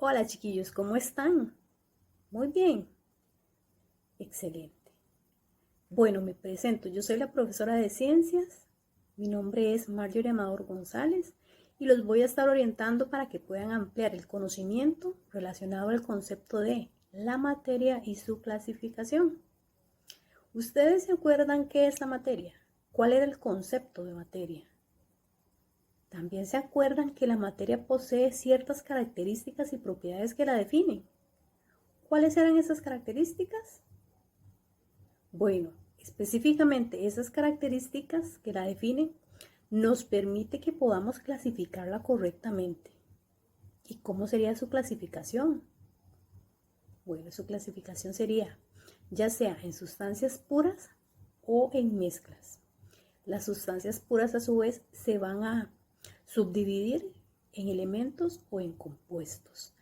Hola chiquillos, ¿cómo están? Muy bien, excelente. Bueno, me presento, yo soy la profesora de ciencias, mi nombre es Marjorie Amador González y los voy a estar orientando para que puedan ampliar el conocimiento relacionado al concepto de la materia y su clasificación. ¿Ustedes se acuerdan qué es la materia? ¿Cuál era el concepto de materia? También se acuerdan que la materia posee ciertas características y propiedades que la definen. ¿Cuáles eran esas características? Bueno, específicamente esas características que la definen nos permite que podamos clasificarla correctamente. ¿Y cómo sería su clasificación? Bueno, su clasificación sería ya sea en sustancias puras o en mezclas. Las sustancias puras a su vez se van a subdividir en elementos o en compuestos.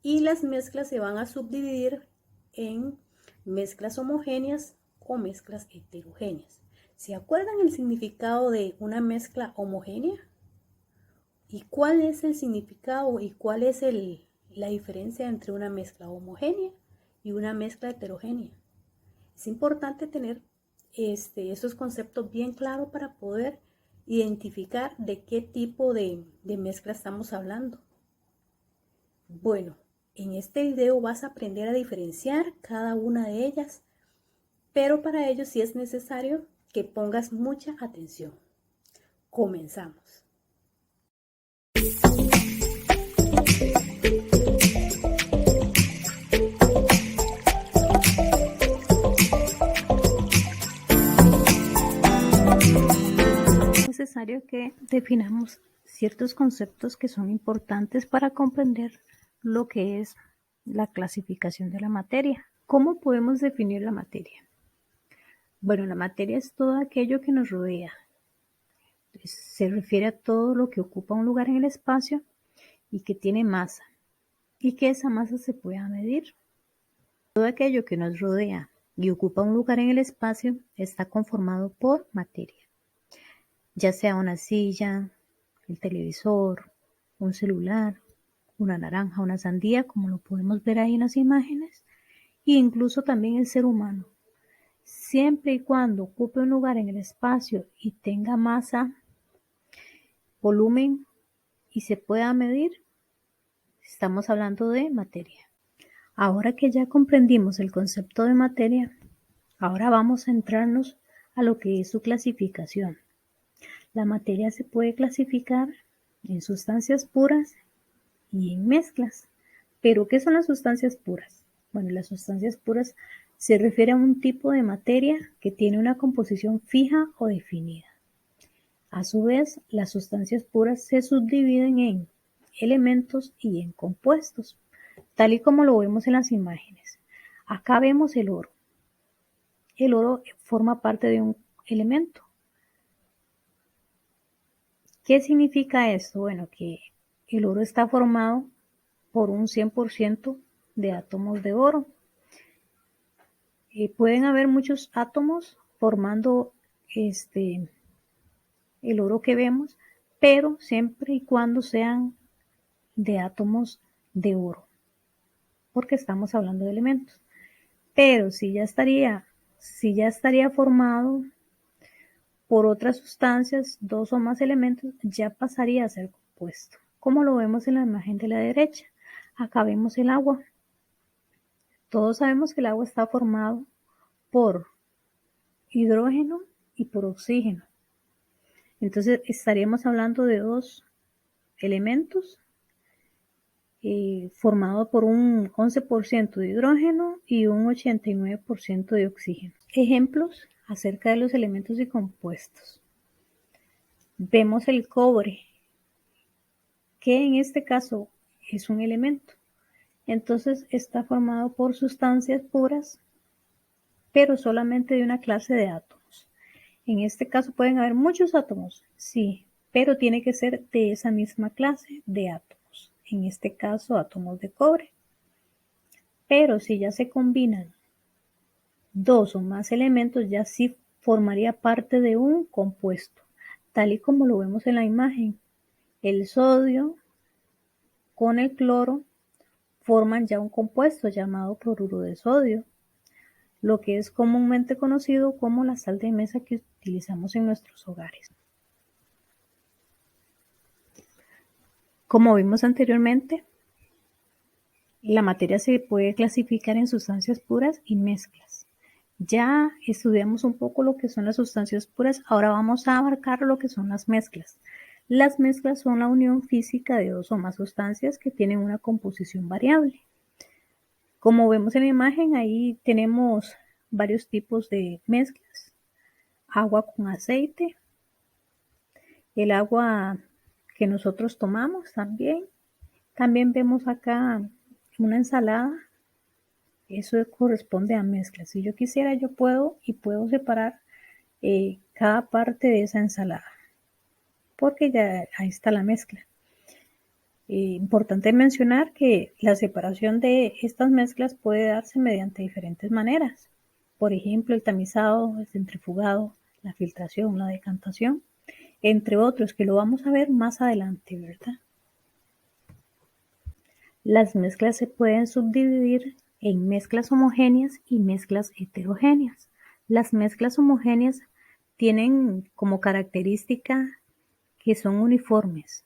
Y las mezclas se van a subdividir en mezclas homogéneas o mezclas heterogéneas. ¿Se acuerdan el significado de una mezcla homogénea? ¿Y cuál es el significado y cuál es la diferencia entre una mezcla homogénea y una mezcla heterogénea? Es importante tener esos conceptos bien claros para poder identificar de qué tipo de mezcla estamos hablando. Bueno, en este video vas a aprender a diferenciar cada una de ellas, pero para ello sí es necesario que pongas mucha atención. Comenzamos. Es necesario que definamos ciertos conceptos que son importantes para comprender lo que es la clasificación de la materia. ¿Cómo podemos definir la materia? Bueno, la materia es todo aquello que nos rodea. Se refiere a todo lo que ocupa un lugar en el espacio y que tiene masa, y que esa masa se pueda medir. Todo aquello que nos rodea y ocupa un lugar en el espacio está conformado por materia, ya sea una silla, el televisor, un celular, una naranja, una sandía, como lo podemos ver ahí en las imágenes, e incluso también el ser humano. Siempre y cuando ocupe un lugar en el espacio y tenga masa, volumen y se pueda medir, estamos hablando de materia. Ahora que ya comprendimos el concepto de materia, ahora vamos a entrarnos a lo que es su clasificación. La materia se puede clasificar en sustancias puras y en mezclas. ¿Pero qué son las sustancias puras? Bueno, las sustancias puras se refiere a un tipo de materia que tiene una composición fija o definida. A su vez, las sustancias puras se subdividen en elementos y en compuestos, tal y como lo vemos en las imágenes. Acá vemos el oro. El oro forma parte de un elemento. ¿Qué significa esto? Bueno, que el oro está formado por un 100% de átomos de oro. Pueden haber muchos átomos formando el oro que vemos, pero siempre y cuando sean de átomos de oro, porque estamos hablando de elementos. Pero si ya estaría formado por otras sustancias, dos o más elementos, ya pasaría a ser compuesto, como lo vemos en la imagen de la derecha. Acá vemos el agua. Todos sabemos que el agua está formado por hidrógeno y por oxígeno. Entonces estaríamos hablando de dos elementos formados por un 11% de hidrógeno y un 89% de oxígeno. Ejemplos acerca de los elementos y compuestos. Vemos el cobre, que en este caso es un elemento. Entonces está formado por sustancias puras, pero solamente de una clase de átomos. En este caso pueden haber muchos átomos, sí, pero tiene que ser de esa misma clase de átomos. En este caso, átomos de cobre. Pero si ya se combinan dos o más elementos, ya sí formaría parte de un compuesto, tal y como lo vemos en la imagen. El sodio con el cloro forman ya un compuesto llamado cloruro de sodio, lo que es comúnmente conocido como la sal de mesa que utilizamos en nuestros hogares. Como vimos anteriormente, la materia se puede clasificar en sustancias puras y mezclas. Ya estudiamos un poco lo que son las sustancias puras, ahora vamos a abarcar lo que son las mezclas. Las mezclas son la unión física de dos o más sustancias que tienen una composición variable. Como vemos en la imagen, ahí tenemos varios tipos de mezclas. Agua con aceite, el agua que nosotros tomamos también. También vemos acá una ensalada. Eso corresponde a mezclas. Si yo quisiera, yo puedo separar cada parte de esa ensalada, porque ya ahí está la mezcla. Importante mencionar que la separación de estas mezclas puede darse mediante diferentes maneras. Por ejemplo, el tamizado, el centrifugado, la filtración, la decantación, entre otros que lo vamos a ver más adelante, ¿verdad? Las mezclas se pueden subdividir en mezclas homogéneas y mezclas heterogéneas. Las mezclas homogéneas tienen como característica que son uniformes.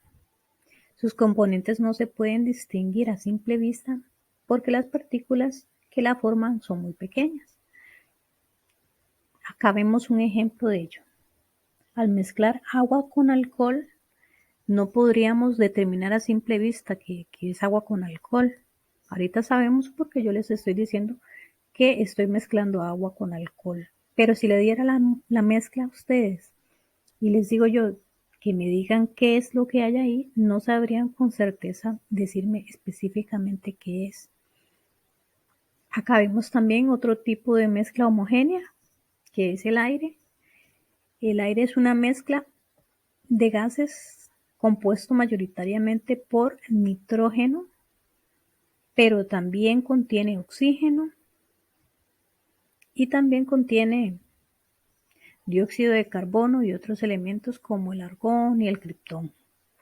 Sus componentes no se pueden distinguir a simple vista porque las partículas que la forman son muy pequeñas. Acá vemos un ejemplo de ello. Al mezclar agua con alcohol, no podríamos determinar a simple vista que es agua con alcohol. Ahorita sabemos porque yo les estoy diciendo que estoy mezclando agua con alcohol. Pero si le diera la mezcla a ustedes y les digo yo que me digan qué es lo que hay ahí, no sabrían con certeza decirme específicamente qué es. Acá vemos también otro tipo de mezcla homogénea, que es el aire. El aire es una mezcla de gases compuesto mayoritariamente por nitrógeno, pero también contiene oxígeno y también contiene dióxido de carbono y otros elementos como el argón y el criptón.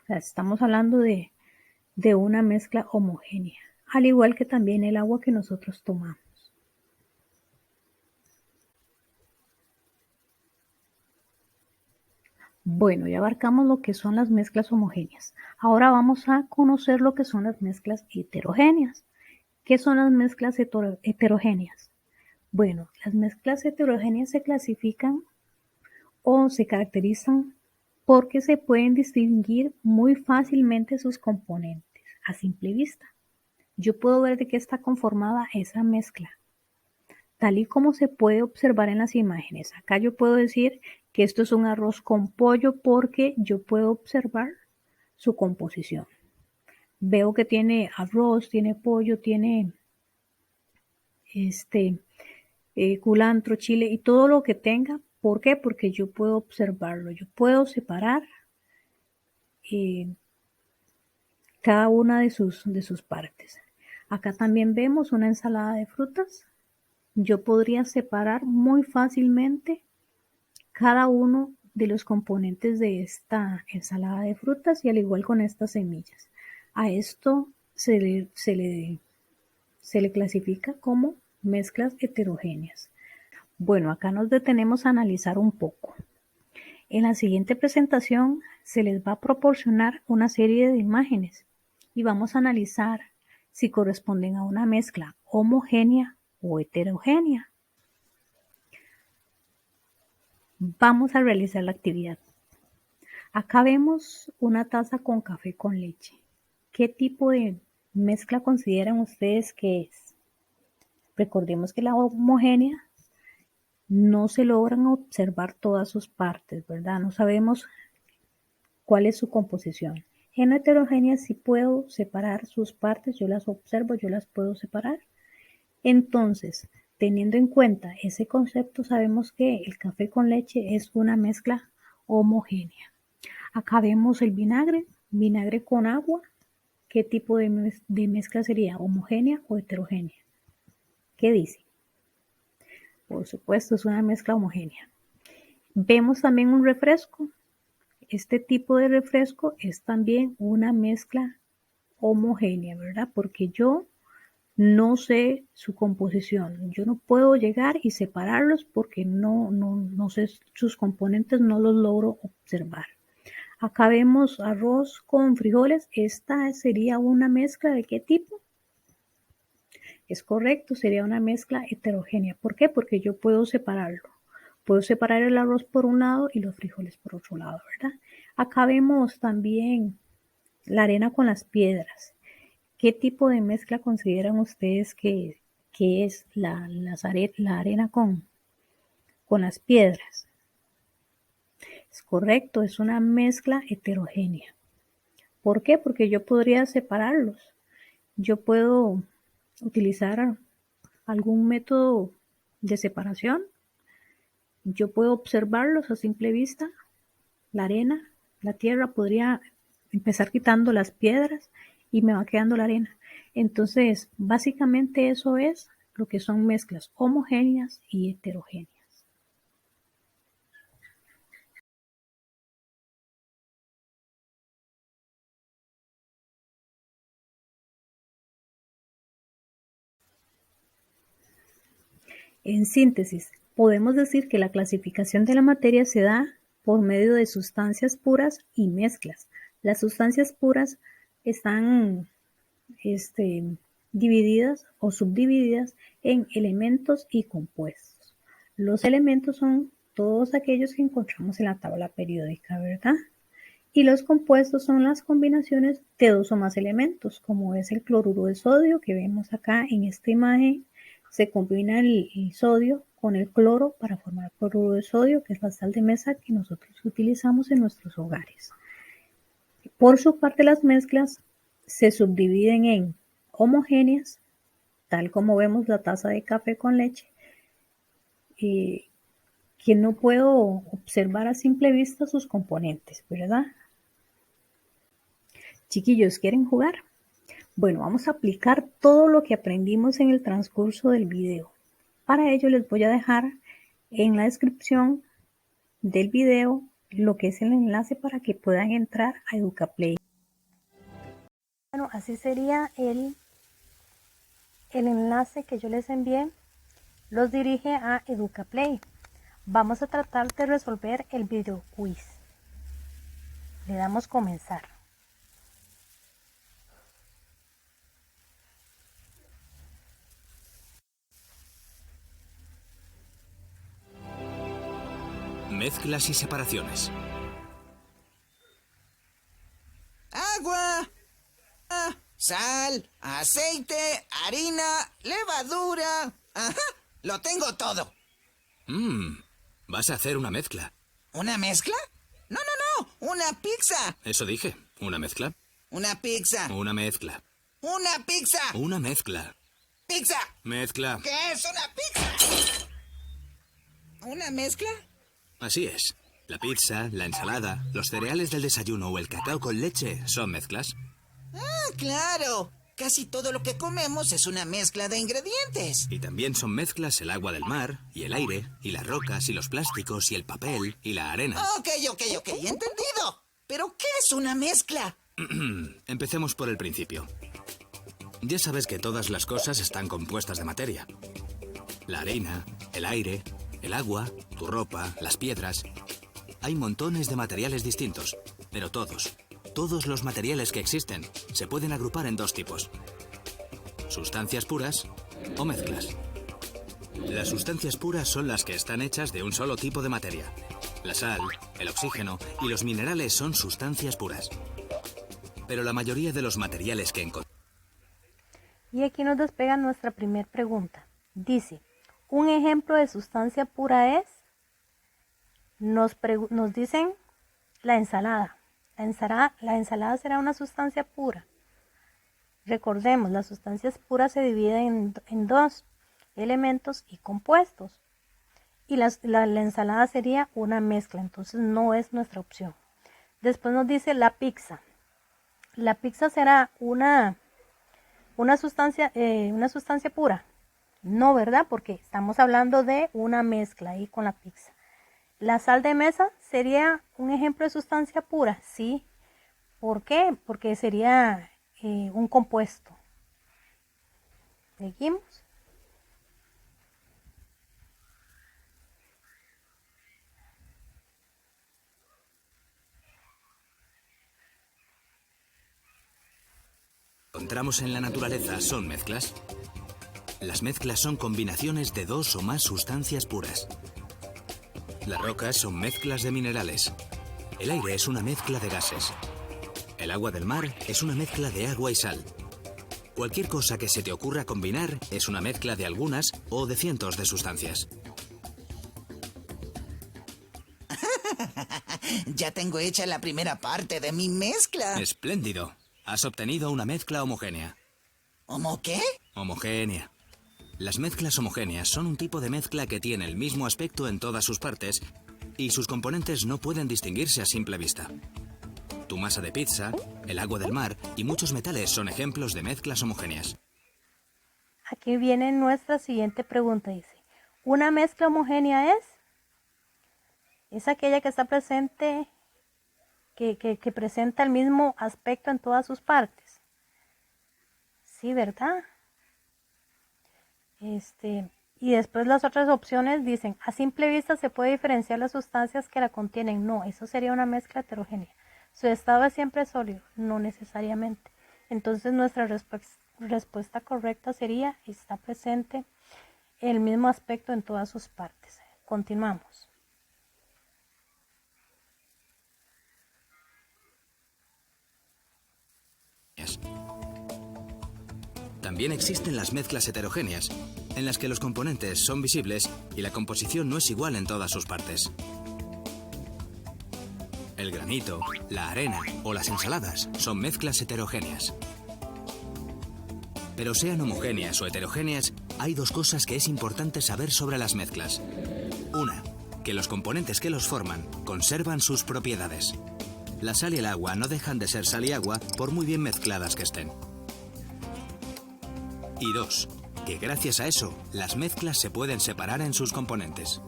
O sea, estamos hablando de una mezcla homogénea, al igual que también el agua que nosotros tomamos. Bueno, ya abarcamos lo que son las mezclas homogéneas. Ahora vamos a conocer lo que son las mezclas heterogéneas. ¿Qué son las mezclas heterogéneas? Bueno, las mezclas heterogéneas se clasifican o se caracterizan porque se pueden distinguir muy fácilmente sus componentes a simple vista. Yo puedo ver de qué está conformada esa mezcla, tal y como se puede observar en las imágenes. Acá yo puedo decir que esto es un arroz con pollo porque yo puedo observar su composición. Veo que tiene arroz, tiene pollo, tiene culantro, chile y todo lo que tenga. ¿Por qué? Porque yo puedo observarlo, yo puedo separar eh, cada una de sus partes. Acá también vemos una ensalada de frutas. Yo podría separar muy fácilmente cada uno de los componentes de esta ensalada de frutas y al igual con estas semillas. A esto se le clasifica como mezclas heterogéneas. Bueno, acá nos detenemos a analizar un poco. En la siguiente presentación se les va a proporcionar una serie de imágenes y vamos a analizar si corresponden a una mezcla homogénea o heterogénea. Vamos a realizar la actividad. Acá vemos una taza con café con leche. ¿Qué tipo de mezcla consideran ustedes que es? Recordemos que la homogénea no se logran observar todas sus partes, ¿verdad? No sabemos cuál es su composición. En la heterogénea sí puedo separar sus partes, yo las observo, yo las puedo separar. Entonces, teniendo en cuenta ese concepto, sabemos que el café con leche es una mezcla homogénea. Acá vemos el vinagre con agua. ¿Qué tipo de mezcla sería? ¿Homogénea o heterogénea? ¿Qué dice? Por supuesto, es una mezcla homogénea. Vemos también un refresco. Este tipo de refresco es también una mezcla homogénea, ¿verdad? Porque yo no sé su composición. Yo no puedo llegar y separarlos porque no sé sus componentes, no los logro observar. Acá vemos arroz con frijoles. Esta sería una mezcla ¿de qué tipo? Es correcto, sería una mezcla heterogénea. ¿Por qué? Porque yo puedo separarlo. Puedo separar el arroz por un lado y los frijoles por otro lado, ¿verdad? Acá vemos también la arena con las piedras. ¿Qué tipo de mezcla consideran ustedes que es la arena con las piedras? Es correcto, es una mezcla heterogénea. ¿Por qué? Porque yo podría separarlos. Yo puedo utilizar algún método de separación. Yo puedo observarlos a simple vista. La arena, la tierra, podría empezar quitando las piedras y me va quedando la arena. Entonces, básicamente eso es lo que son mezclas homogéneas y heterogéneas. En síntesis, podemos decir que la clasificación de la materia se da por medio de sustancias puras y mezclas. Las sustancias puras están este, divididas o subdivididas en elementos y compuestos. Los elementos son todos aquellos que encontramos en la tabla periódica, ¿verdad? Y los compuestos son las combinaciones de dos o más elementos, como es el cloruro de sodio que vemos acá en esta imagen. Se combina el sodio con el cloro para formar cloruro de sodio, que es la sal de mesa que nosotros utilizamos en nuestros hogares. Por su parte, las mezclas se subdividen en homogéneas, tal como vemos la taza de café con leche, que no puedo observar a simple vista sus componentes, ¿verdad? Chiquillos, ¿quieren jugar? Bueno, vamos a aplicar todo lo que aprendimos en el transcurso del video. Para ello les voy a dejar en la descripción del video lo que es el enlace para que puedan entrar a EducaPlay. Bueno, así sería el enlace que yo les envié. Los dirige a EducaPlay. Vamos a tratar de resolver el video quiz. Le damos comenzar. Mezclas y separaciones. Agua, sal, aceite, harina, levadura. Ajá, lo tengo todo. Vas a hacer una mezcla. ¿Una mezcla? No, una pizza. Eso dije. ¿Una mezcla? Una pizza. Una mezcla. Una pizza. Una mezcla. Pizza. Mezcla. ¿Qué es una pizza? ¿Una mezcla? Así es. La pizza, la ensalada, los cereales del desayuno o el cacao con leche son mezclas. Ah, claro. Casi todo lo que comemos es una mezcla de ingredientes. Y también son mezclas el agua del mar, y el aire, y las rocas, y los plásticos, y el papel, y la arena. Ok, entendido. ¿Pero qué es una mezcla? Empecemos por el principio. Ya sabes que todas las cosas están compuestas de materia. La arena, el aire, el agua, tu ropa, las piedras. Hay montones de materiales distintos, pero todos los materiales que existen se pueden agrupar en dos tipos: sustancias puras o mezclas. Las sustancias puras son las que están hechas de un solo tipo de materia. La sal, el oxígeno y los minerales son sustancias puras. Pero la mayoría de los materiales que encontramos... Y aquí nos despega nuestra primera pregunta. Dice, un ejemplo de sustancia pura es, nos dicen la ensalada. La ensalada será una sustancia pura. Recordemos, las sustancias puras se dividen en dos, elementos y compuestos. Y la ensalada sería una mezcla, entonces no es nuestra opción. Después nos dice la pizza. La pizza será una sustancia pura. No, ¿verdad? Porque estamos hablando de una mezcla ahí con la pizza. La sal de mesa sería un ejemplo de sustancia pura, sí. ¿Por qué? Porque sería un compuesto. Seguimos. Encontramos en la naturaleza son mezclas. Las mezclas son combinaciones de dos o más sustancias puras. Las rocas son mezclas de minerales. El aire es una mezcla de gases. El agua del mar es una mezcla de agua y sal. Cualquier cosa que se te ocurra combinar es una mezcla de algunas o de cientos de sustancias. Ya tengo hecha la primera parte de mi mezcla. Espléndido. Has obtenido una mezcla homogénea. ¿Cómo qué? Homogénea. Las mezclas homogéneas son un tipo de mezcla que tiene el mismo aspecto en todas sus partes y sus componentes no pueden distinguirse a simple vista. Tu masa de pizza, el agua del mar y muchos metales son ejemplos de mezclas homogéneas. Aquí viene nuestra siguiente pregunta, dice, ¿una mezcla homogénea es? Es aquella que está presente, que presenta el mismo aspecto en todas sus partes. Sí, ¿verdad? Y después las otras opciones dicen, a simple vista se puede diferenciar las sustancias que la contienen. No, eso sería una mezcla heterogénea. Su estado es siempre sólido, no necesariamente. Entonces nuestra respuesta correcta sería, está presente el mismo aspecto en todas sus partes. Continuamos. También existen las mezclas heterogéneas, en las que los componentes son visibles y la composición no es igual en todas sus partes. El granito, la arena o las ensaladas son mezclas heterogéneas. Pero sean homogéneas o heterogéneas, hay dos cosas que es importante saber sobre las mezclas. Una, que los componentes que los forman conservan sus propiedades. La sal y el agua no dejan de ser sal y agua por muy bien mezcladas que estén. Y dos, que gracias a eso, las mezclas se pueden separar en sus componentes.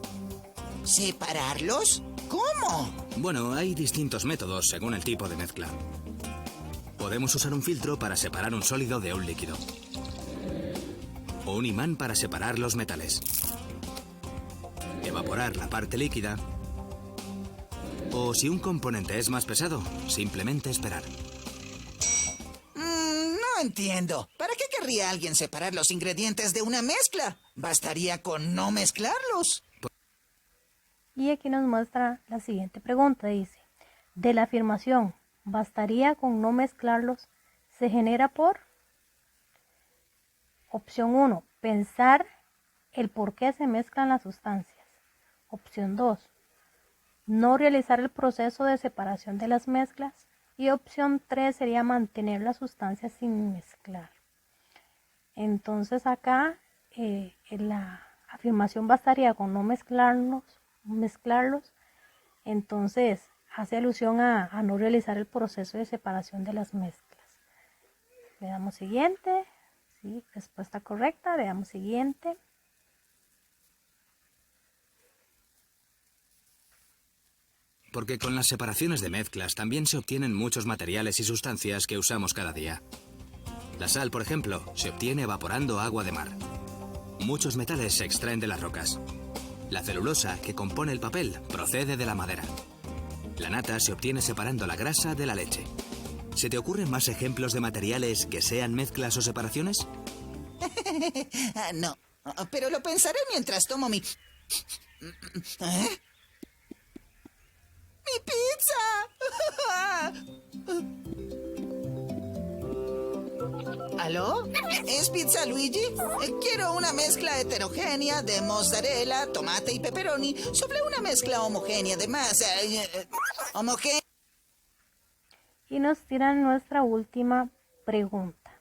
¿Separarlos? ¿Cómo? Bueno, hay distintos métodos según el tipo de mezcla. Podemos usar un filtro para separar un sólido de un líquido. O un imán para separar los metales. Evaporar la parte líquida. O si un componente es más pesado, simplemente esperar. No entiendo. ¿Para qué querría alguien separar los ingredientes de una mezcla? Bastaría con no mezclarlos. Y aquí nos muestra la siguiente pregunta, dice, de la afirmación, ¿bastaría con no mezclarlos? Se genera por opción 1, pensar el por qué se mezclan las sustancias. Opción 2, no realizar el proceso de separación de las mezclas. Y opción 3 sería mantener las sustancias sin mezclar. Entonces acá la afirmación bastaría con no mezclarlos. Entonces hace alusión a no realizar el proceso de separación de las mezclas. Le damos siguiente. Sí, respuesta correcta. Le damos siguiente. Porque con las separaciones de mezclas también se obtienen muchos materiales y sustancias que usamos cada día. La sal, por ejemplo, se obtiene evaporando agua de mar. Muchos metales se extraen de las rocas. La celulosa, que compone el papel, procede de la madera. La nata se obtiene separando la grasa de la leche. ¿Se te ocurren más ejemplos de materiales que sean mezclas o separaciones? No, pero lo pensaré mientras tomo mi... ¿Eh? ¡Mi pizza! ¿Aló? ¿Es Pizza Luigi? Quiero una mezcla heterogénea de mozzarella, tomate y pepperoni sobre una mezcla homogénea de masa. Homogénea. Y nos tiran nuestra última pregunta.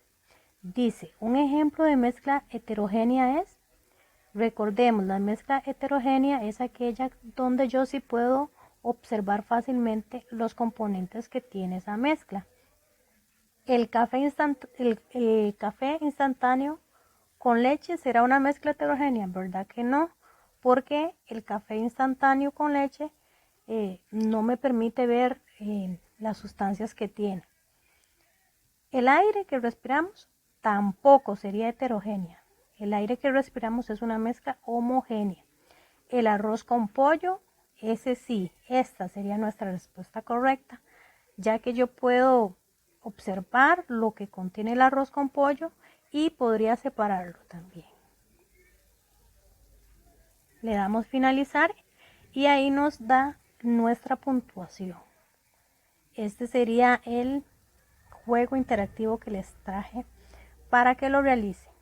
Dice, ¿un ejemplo de mezcla heterogénea es? Recordemos, la mezcla heterogénea es aquella donde yo sí puedo observar fácilmente los componentes que tiene esa mezcla. El café instantáneo con leche será una mezcla heterogénea, ¿verdad que no? Porque el café instantáneo con leche no me permite ver las sustancias que tiene. El aire que respiramos tampoco sería heterogénea. El aire que respiramos es una mezcla homogénea. El arroz con pollo, ese sí, esta sería nuestra respuesta correcta, ya que yo puedo observar lo que contiene el arroz con pollo y podría separarlo también. Le damos finalizar y ahí nos da nuestra puntuación. Este sería el juego interactivo que les traje para que lo realicen.